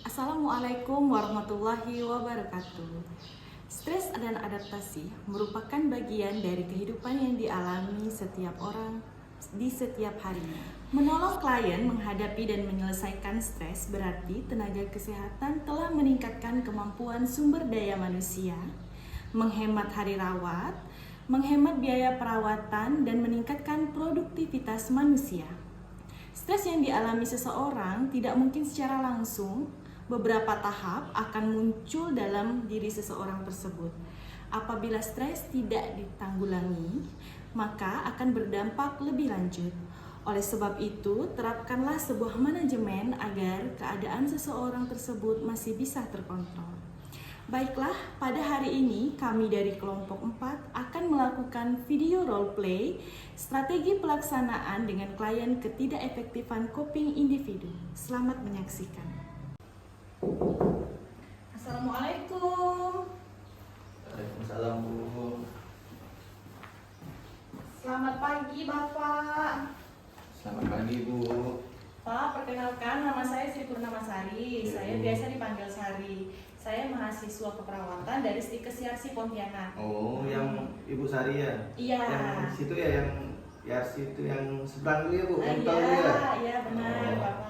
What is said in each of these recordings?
Assalamualaikum warahmatullahi wabarakatuh. Stres dan adaptasi merupakan bagian dari kehidupan yang dialami setiap orang di setiap harinya. Menolong klien menghadapi dan menyelesaikan stres berarti tenaga kesehatan telah meningkatkan kemampuan sumber daya manusia, menghemat hari rawat, menghemat biaya perawatan, dan meningkatkan produktivitas manusia. Stres yang dialami seseorang tidak mungkin secara langsung. Beberapa tahap akan muncul dalam diri seseorang tersebut. Apabila stres tidak ditanggulangi, maka akan berdampak lebih lanjut. Oleh sebab itu, terapkanlah sebuah manajemen agar keadaan seseorang tersebut masih bisa terkontrol. Baiklah, pada hari ini kami dari kelompok 4 akan melakukan video role play strategi pelaksanaan dengan klien ketidakefektifan coping individu. Selamat menyaksikan. Assalamualaikum. Waalaikumsalam, Bu. Selamat pagi, Bapak. Selamat pagi, Bu. Pak, perkenalkan, nama saya Sri Purnamasari. Saya biasa dipanggil Sari. Saya mahasiswa keperawatan dari Stikes Yarsi Pontianak. Oh, yang Ibu Sari ya? Iya. Yang situ ya, yang Yarsi itu yang seberang dulu ya, Bu? Yang tahu Iya, ya? iya benar, Oh. Bapak.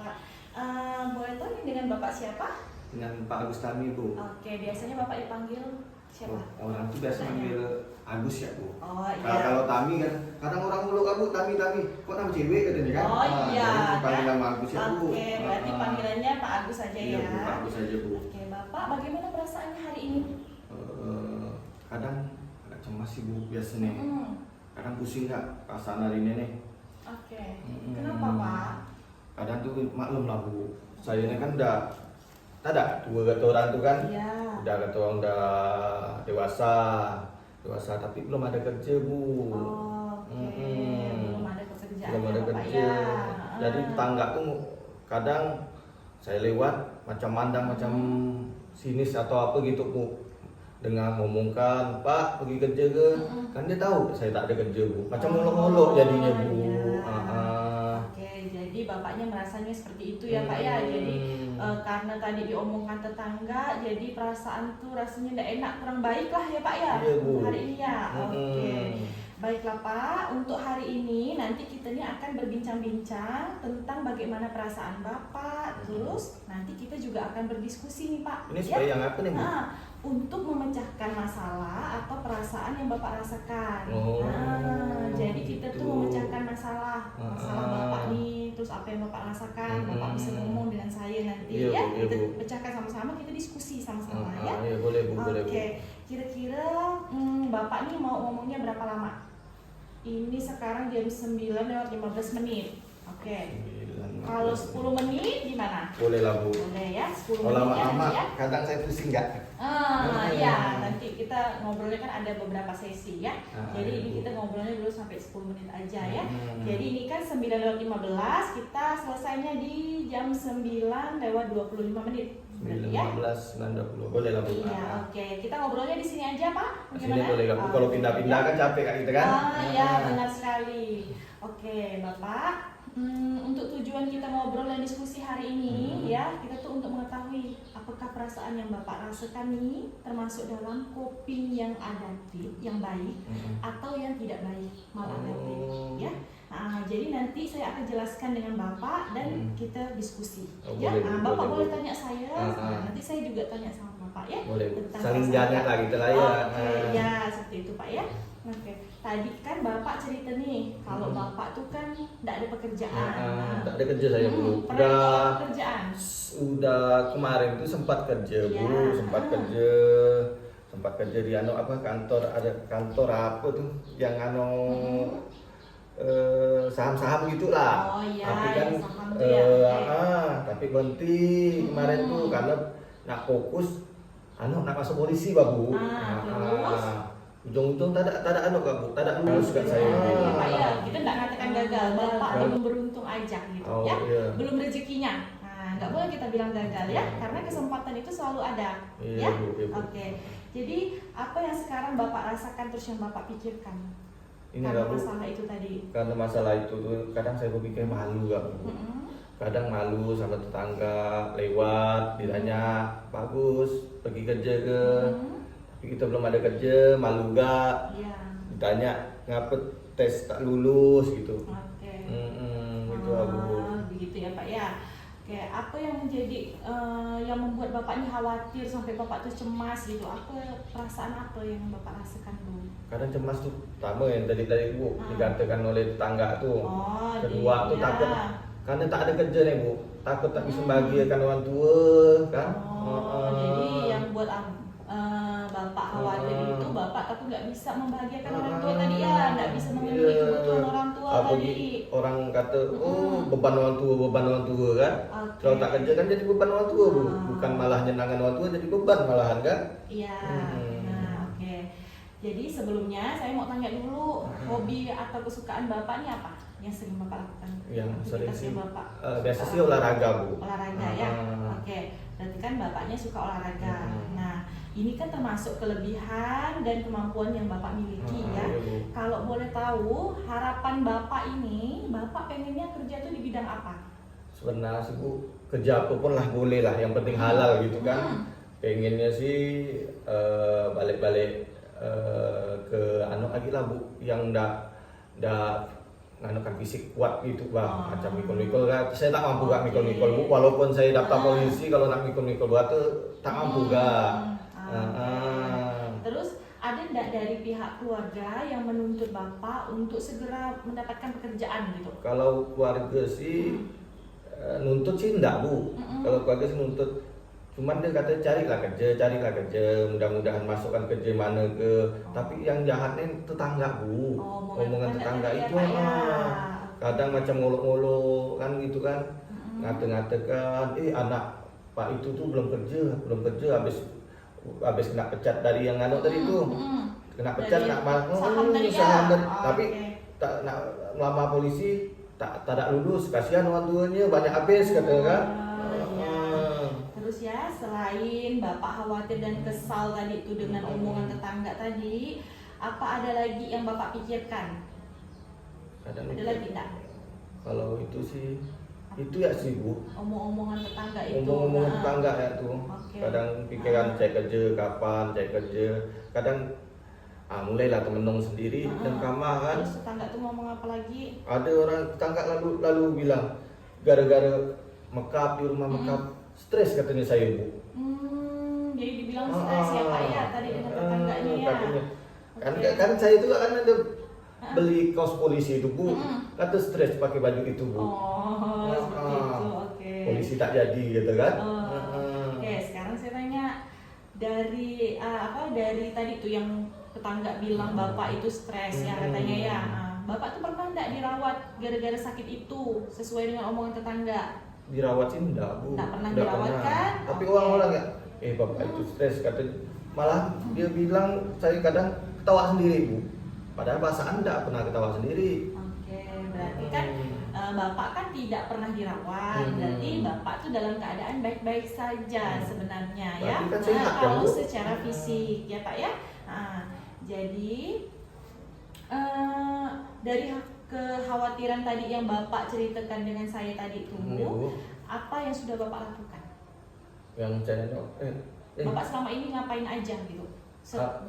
Boleh tahu ini dengan Bapak siapa? Dengan Pak Agustami, Bu. Oke, biasanya Bapak dipanggil siapa? Oh, orang itu biasa manggil Agus ya, Bu. Oh Kalau iya. Tami kan, kadang orang mulu kabut, Tami. Kok nama cewek katanya kan? Oh iya. Jadi dipanggil Kan? nama Agus ya, Bu. Oke, berarti panggilannya Pak Agus saja Iya, ya. Bu, Pak Agus aja, Bu. Oke, Bapak, bagaimana perasaannya hari ini? Kadang agak cemas sih, Bu, biasanya. Kadang pusing nggak perasaan hari ini nih. Oke. Kenapa, Pak? Kadang tuh maklum lah, Bu. Saya ini kan udah tua kata orang tuh kan. Iya. Udah kata orang udah dewasa tapi belum ada kerja, Bu. Oh, oke. Belum ada pekerjaan. Belum ada ya, Bapak, kerja. ya. Jadi tetangga tuh kadang saya lewat macam mandang macam sinis atau apa gitu, Bu. Dengan ngomongkan, Pak pergi kerja ke? Kan dia tahu saya tak ada kerja, Bu. Macam molok-molok jadinya, Bu. Iya. Oke, jadi bapaknya merasanya seperti itu ya, Pak ya. Jadi karena tadi diomongkan tetangga, jadi perasaan tuh rasanya tidak enak, kurang baik lah ya, Pak ya. Iya, Bu. Untuk hari ini ya. Oke. Baiklah, Pak, untuk hari ini nanti kita ini akan berbincang-bincang tentang bagaimana perasaan Bapak. Terus nanti kita juga akan berdiskusi nih, Pak. Ini supaya yang apa nih, Bu? Nah, untuk memecahkan masalah atau perasaan yang Bapak rasakan. Oh, Jadi kita gitu. tuh memecahkan masalah Bapak nih, terus apa yang Bapak rasakan, Bapak bisa ngomong dengan saya nanti Iya, ya. Bu, iya, Kita Bu. pecahkan sama-sama, kita diskusi sama-sama ya. Iya, boleh, Bu, boleh, Bu. Oke, kira-kira Bapak nih mau ngomongnya berapa lama? Ini sekarang jam 9:15. Oke. Kalau 10 menit gimana? Boleh lah, Bu. Boleh ya, 10 Kalau menit ya lama-lama nanti ya. kadang saya pusing nggak? Iya, nanti kita ngobrolnya kan ada beberapa sesi ya. Jadi ini Bu. kita ngobrolnya dulu sampai 10 menit aja ya. Jadi ini kan 9:15, kita selesainya di jam 9:25 menit. Berarti ya. 15, 9:20. Boleh lah, Bu. Iya, oke. Kita ngobrolnya di sini aja, Pak. Di sini boleh lah, Bu. Kalau pindah-pindah kan capek Kak kita kan? Iya, benar sekali. Oke, Bapak. Untuk tujuan kita ngobrol dan diskusi hari ini ya, kita tuh untuk mengetahui apakah perasaan yang Bapak rasakan ini termasuk dalam coping yang adaptif, yang baik atau yang tidak baik, maladaptif ya. Nah, jadi nanti saya akan jelaskan dengan Bapak dan kita diskusi ya. Boleh, Nah, Bapak boleh Bu. tanya saya, nanti saya juga tanya sama Bapak ya. Boleh, Bu. Tentang Saling perasaan jalan Bapak. lah gitu lah ya. Oke, ya seperti itu Pak ya. Oke, tadi kan Bapak cerita nih kalau Bapak tuh kan tidak ada pekerjaan. Tak ada kerja saya, Bu. Pernah ditolak pekerjaan? Udah kemarin tuh sempat kerja, Bu. Iya. Sempat kerja di kantor, ada kantor apa tuh yang saham-saham gitulah. Oh iya, Tapi kan yang saham tuh ya. tapi berhenti kemarin tuh karena nak fokus nak masuk polisi, Bu. Terus? Ujung-ujung tak ada Bu, tak ada lulus kan saya. Iya, Pak ya, kita tidak mengatakan gagal, Bapak belum beruntung aja gitu Oh, ya. iya. Belum rezekinya. Nah, nggak boleh kita bilang gagal ya, karena kesempatan itu selalu ada. Iya, Ya. Bu, iya, Bu. Oke. Jadi apa yang sekarang Bapak rasakan terus yang Bapak pikirkan? Ini Karena nggak, Bu. masalah itu tadi. Karena masalah itu tuh kadang saya berpikir malu gak, Bu. kadang malu sama tetangga lewat ditanya bagus pergi kerja ke, tapi kita belum ada kerja malu gak, Iya. ditanya ngapa tes tak lulus gitu. Oke. Itu Abu. Begitu ya Pak ya. Oke, apa yang menjadi yang membuat Bapak ini khawatir sampai Bapak tuh cemas gitu? Perasaan apa yang Bapak rasakan tuh? Kadang cemas tuh pertama yang tadi Bu dikatakan oleh tetangga tuh. Oh, Kedua tuh iya. takut karena tak ada kerja nih Bu, takut tak bisa bahagiakan orang tua kan. Jadi yang buat Bapak khawatir itu Bapak takut nggak bisa membahagiakan orang tua tadi ya, nggak bisa memenuhi kebutuhan orang tua tadi. Orang kata beban orang tua kan. Oke. Kalau tak kerja kan jadi beban orang tua Bu, bukan malah nyenangan orang tua jadi beban malahan kan. Iya. Nah, oke. Jadi sebelumnya saya mau tanya dulu, hobi atau kesukaan Bapak ini apa? Yang sering Bapak lakukan? Yang sering Aktivitasnya sih Bapak. biasa sih olahraga Bu. Olahraga ya. Oke. Berarti kan Bapaknya suka olahraga. Nah, ini kan termasuk kelebihan dan kemampuan yang Bapak miliki ya. Iya, Bu. Kalau boleh tahu, harapan Bapak ini, Bapak pengennya kerja tuh di bidang apa? Sebenarnya sih Bu, kerja apapun lah boleh lah, yang penting halal gitu kan. Pengennya sih balik-balik ke anu lagi lah Bu, yang ndak nganukan fisik kuat gitu Bang, macam mikul-mikul kan. Saya tak mampu gak mikul-mikul Bu, walaupun saya daftar polisi kalau nak mikul-mikul buat tuh tak mampu gak. Terus ada nggak dari pihak keluarga yang menuntut Bapak untuk segera mendapatkan pekerjaan gitu? Kalau keluarga sih nuntut sih enggak Bu. Kalau keluarga sih nuntut, cuman dia kata carilah kerja, mudah-mudahan masukkan kerja mana ke. Tapi yang jahatnya tetangga Bu, omongan tetangga itu kadang macam ngolok-ngolok kan gitu kan, ngata-ngatakan, anak Pak itu tuh belum kerja, habis kena pecat dari yang anu tadi tuh, kena pecat nak saham tadi saham ya? tapi tak nak melamar polisi tak lulus, kasihan orang tuanya banyak habis katanya kan. Terus ya, selain Bapak khawatir dan kesal tadi itu dengan omongan tetangga tadi, apa ada lagi yang Bapak pikirkan? Kadang Ada lagi enggak? Kalau itu sih, itu ya sih Bu, Omong-omongan tetangga itu. omong-omongan tetangga ya tuh. Oke. Kadang pikiran cari kerja kapan, kadang mulailah temenung sendiri dan kamar kan. Terus tetangga tuh ngomong apa lagi? Ada orang tetangga lalu bilang gara-gara mekap di rumah mekap stres katanya saya Bu. Jadi dibilang stres ya Pak ya tadi dengan tetangganya ya. Katanya. Kan saya itu kan ada beli kaos polisi itu Bu. Kata stres pakai baju itu Bu. Oh, seperti itu. Oke. Polisi tak jadi gitu kan. Oke, sekarang saya tanya dari dari tadi tuh yang tetangga bilang Bapak itu stres ya katanya ya. Bapak tuh pernah enggak dirawat gara-gara sakit itu sesuai dengan omongan tetangga? Dirawat sih enggak Bu. Enggak pernah dirawat kan? Tapi Oke. orang-orang ya, Bapak itu stres katanya. Malah dia bilang saya kadang ketawa sendiri Bu. Padahal perasaan enggak pernah ketawa sendiri. Oke, berarti kan Bapak kan tidak pernah dirawat, berarti Bapak tuh dalam keadaan baik-baik saja sebenarnya ya. Berarti kan sehat kan, Kalau Bu? secara fisik ya Pak ya. Jadi dari kekhawatiran tadi yang Bapak ceritakan dengan saya tadi itu, Bu. apa yang sudah Bapak lakukan? Yang saya Bapak selama ini ngapain aja gitu?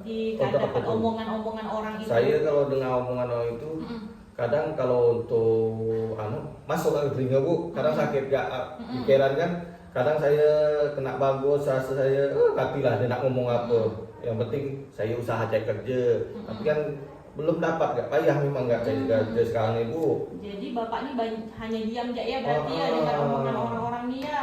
Di untuk apa hadapan tuh? omongan-omongan orang itu. Saya kalau dengar omongan orang itu kadang kalau untuk masuk ke telinga Bu, kadang sakit gak pikiran kan. Kadang saya kena bagus, rasa saya katilah dia nak ngomong apa. Yang penting saya usaha cari kerja. Tapi kan belum dapat, gak payah memang gak cari kerja sekarang nih Bu. Jadi Bapak ini hanya diam aja ya berarti ya dengan omongan orang-orang nih ya.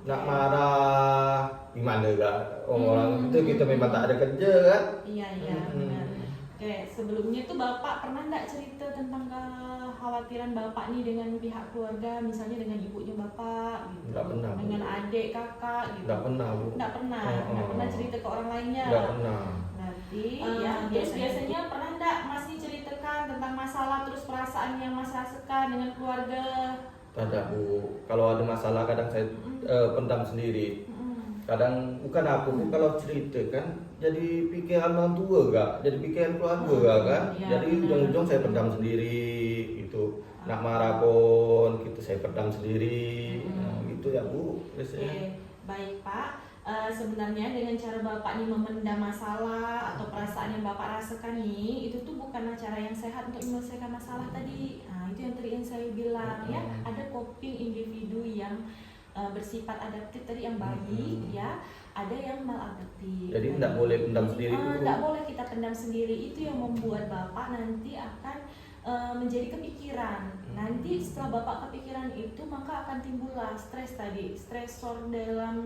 Nak marah gimana gak orang itu kita memang tak ada kerja kan. Iya benar. Oke, sebelumnya tuh Bapak pernah nggak cerita tentang kekhawatiran Bapak nih dengan pihak keluarga, misalnya dengan ibunya Bapak gitu, Nggak pernah, Bu. dengan adik kakak gitu? Nggak pernah Bu. Nggak pernah cerita ke orang lainnya. Nggak pernah. Berarti ya terus biasanya pernah nggak Mas ceritakan tentang masalah terus perasaan yang Mas rasakan dengan keluarga? Ada Bu. Kalau ada masalah kadang saya pendam sendiri. Kadang bukan apa Bu, kalau cerita kan jadi pikiran orang tua gak, jadi pikiran keluarga gak kan. Iya, Jadi benar. ujung-ujung saya pendam sendiri itu. nak marah pun kita saya pedam sendiri. Nah, gitu ya Bu biasanya. Oke, baik Pak. Sebenarnya dengan cara Bapak nih memendam masalah atau perasaan yang Bapak rasakan nih, itu tuh bukanlah cara yang sehat untuk menyelesaikan masalah tadi. Nah, itu yang tadi yang saya bilang ya, ada coping individu yang bersifat adaptif tadi yang baik ya, ada yang maladaptif. Jadi tidak boleh pendam sendiri itu. Tidak boleh kita pendam sendiri, itu yang membuat Bapak nanti akan menjadi kepikiran. Nanti setelah Bapak kepikiran itu maka akan timbullah stres tadi, stresor dalam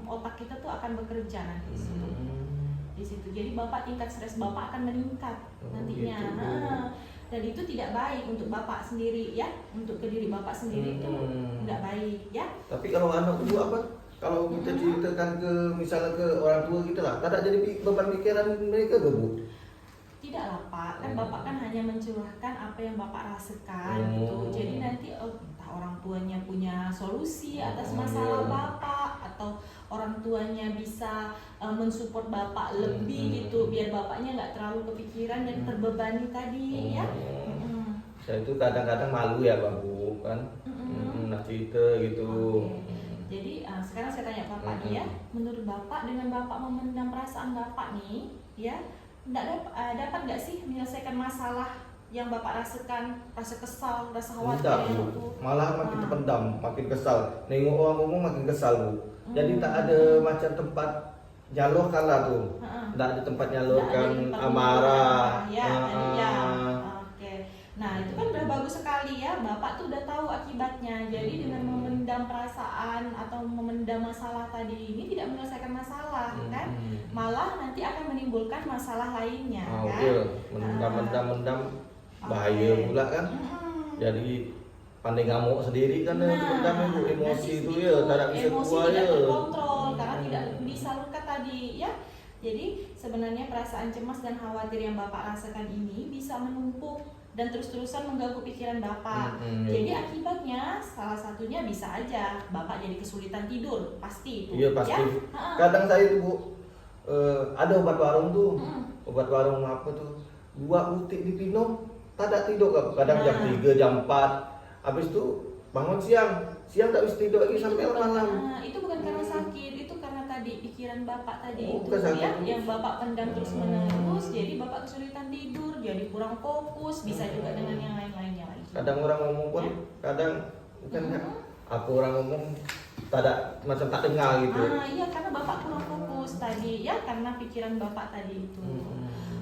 otak kita tuh akan bekerja nanti di situ. Jadi Bapak tingkat stres Bapak akan meningkat nantinya. Gitu. Dan itu tidak baik untuk Bapak sendiri ya, untuk ke diri Bapak sendiri itu tidak baik ya. Tapi kalau anak itu apa? Kalau kita ceritakan ke misalnya ke orang tua kita lah, tidak jadi beban pikiran mereka ke Bu? Tidaklah Pak, kan Bapak kan hanya mencurahkan apa yang Bapak rasakan gitu. Jadi nanti entah orang tuanya punya solusi atas masalah Bapak, atau orang tuanya bisa mensupport Bapak lebih gitu, biar Bapaknya nggak terlalu kepikiran dan terbebani tadi ya. Saya itu kadang-kadang malu ya Bang Bu kan, nak cerita gitu. Jadi sekarang saya tanya Bapak nih ya, menurut Bapak dengan Bapak memendam perasaan Bapak nih ya, dapat nggak sih menyelesaikan masalah yang Bapak rasakan, rasa kesal, rasa khawatir itu? Malah makin terpendam, makin kesal. Nengok orang ngomong makin kesal Bu. Jadi tak ada macam tempat nyalurkan lah tuh. Tak ada tempat nyalurkan amarah. Oke. Nah itu kan udah bagus sekali ya, Bapak tuh udah tahu akibatnya. Jadi dengan memendam perasaan atau memendam masalah tadi ini tidak menyelesaikan masalah kan, malah nanti akan menimbulkan masalah lainnya kan. Mendam bahaya pula kan. Jadi pandai ngamuk sendiri kan mendam itu emosi itu ya, tak bisa keluar ya. Terkontrol karena tidak disalurkan tadi ya. Jadi sebenarnya perasaan cemas dan khawatir yang Bapak rasakan ini bisa menumpuk dan terus-terusan mengganggu pikiran Bapak. Jadi akibatnya salah satunya bisa aja Bapak jadi kesulitan tidur, pasti itu. Iya pasti. Ya? Kadang saya tuh Bu, ada obat warung tuh, obat warung apa tuh, 2 butik dipinum, tak ada tidur kadang jam 3, jam 4, habis itu bangun siang tak bisa tidur lagi sampai malam. Itu bukan karena sakit, itu karena tadi pikiran Bapak tadi itu sakit. ya, yang Bapak pendam terus menerus, jadi Bapak kesulitan tidur, jadi kurang fokus, bisa juga dengan yang lain-lainnya lagi. Kadang orang ngomong pun, kadang bukan apa orang ngomong macam tak dengar gitu. Iya karena Bapak kurang fokus tadi ya, karena pikiran Bapak tadi itu.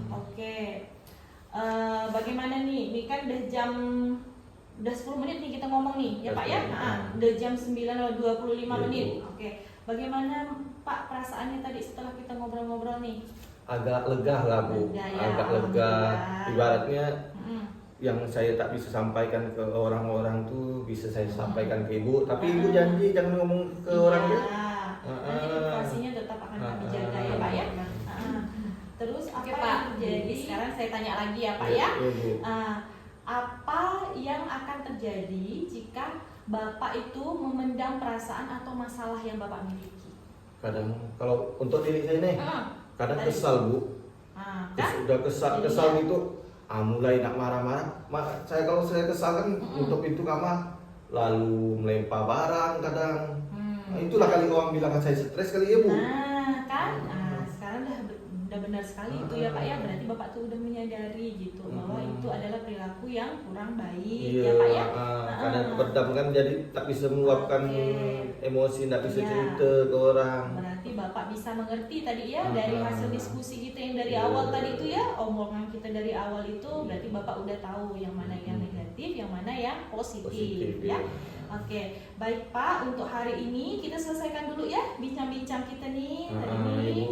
Oke. Bagaimana nih? Ini kan udah 10 menit nih kita ngomong nih ya Pak ya. Udah jam 9:25 menit. Oke. Bagaimana Pak perasaannya tadi setelah kita ngobrol-ngobrol nih? Agak lega lah Bu, agak lega. Ibaratnya yang saya tak bisa sampaikan ke orang-orang tuh bisa saya sampaikan ke Ibu, tapi Ibu janji jangan ngomong ke orangnya. Nanti privasinya tetap akan kami jaga ya Pak ya. Terus apa yang terjadi? Sekarang saya tanya lagi ya Pak ya. Apa yang akan terjadi jika Bapak itu memendam perasaan atau masalah yang Bapak miliki? Kadang kalau untuk diri saya nih, kadang kesal Bu. Udah kesal gitu. Mulai nak marah-marah. Kalau saya kesal kan nutup pintu kamar, lalu melempar barang kadang. Itulah kali orang bilang saya stres kali ya Bu. Sekarang udah benar sekali itu ya Pak ya. Berarti Bapak tuh udah menyadari gitu bahwa itu adalah perilaku yang kurang baik ya Pak ya. Kadang terpendam kan jadi tak bisa meluapkan emosi, tak bisa cerita ke orang. Berarti Bapak bisa mengerti tadi ya dari hasil diskusi kita yang dari awal tadi itu ya, omongan kita dari awal itu, berarti Bapak udah tahu yang mana yang negatif, yang mana yang positif ya. Oke, baik Pak, untuk hari ini kita selesaikan dulu ya bincang-bincang kita nih hari ini.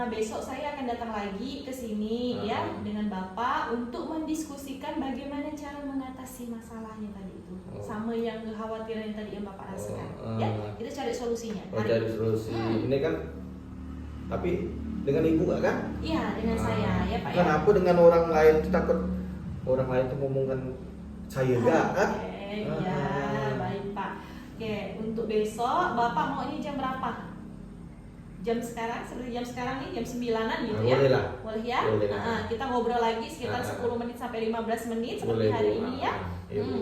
Besok saya akan datang lagi ke sini ya dengan Bapak untuk mendiskusikan bagaimana cara mengatasi masalahnya tadi itu. Sama yang kekhawatiran yang tadi yang Bapak rasakan. Ya, kita cari solusinya. Cari solusi. Ini kan tapi dengan Ibu gak kan? Iya, dengan saya ya Pak ya. Kenapa dengan orang lain takut orang lain tuh ngomongkan saya gak kan? Iya, baik Pak. Oke, untuk besok Bapak mau ini jam berapa? jam sekarang, seperti jam sekarang nih, jam 9-an gitu Nah, ya. boleh lah. Boleh ya? Boleh. Kita ngobrol lagi sekitar 10 menit sampai 15 menit seperti hari ini ya. Iya, Bu.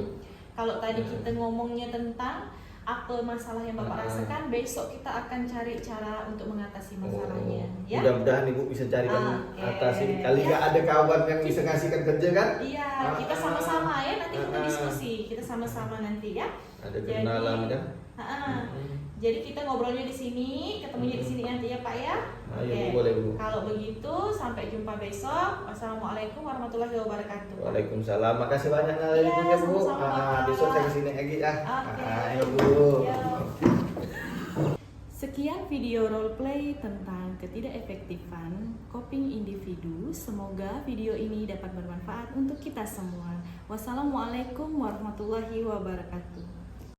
Kalau tadi kita ngomongnya tentang apa masalah yang Bapak rasakan, besok kita akan cari cara untuk mengatasi masalahnya ya. Mudah-mudahan Ibu bisa carikan Oke. atasi. Kali Ya. nggak ada kawan yang bisa ngasihkan kerja kan? Iya, kita sama-sama ya, nanti kita diskusi, kita sama-sama nanti ya. Ada kenalan kan? Jadi kita ngobrolnya di sini, ketemunya di sini nanti ya Pak ya. Iya, Bu, boleh, Bu. Kalau begitu sampai jumpa besok. Wassalamualaikum warahmatullahi wabarakatuh. Waalaikumsalam. Makasih banyak Iya, ya Bu. sama-sama, Bapak. Besok saya kesini lagi ya. Oke. Ayo Bu. Ya. Sekian video roleplay tentang ketidakefektifan coping individu. Semoga video ini dapat bermanfaat untuk kita semua. Wassalamualaikum warahmatullahi wabarakatuh.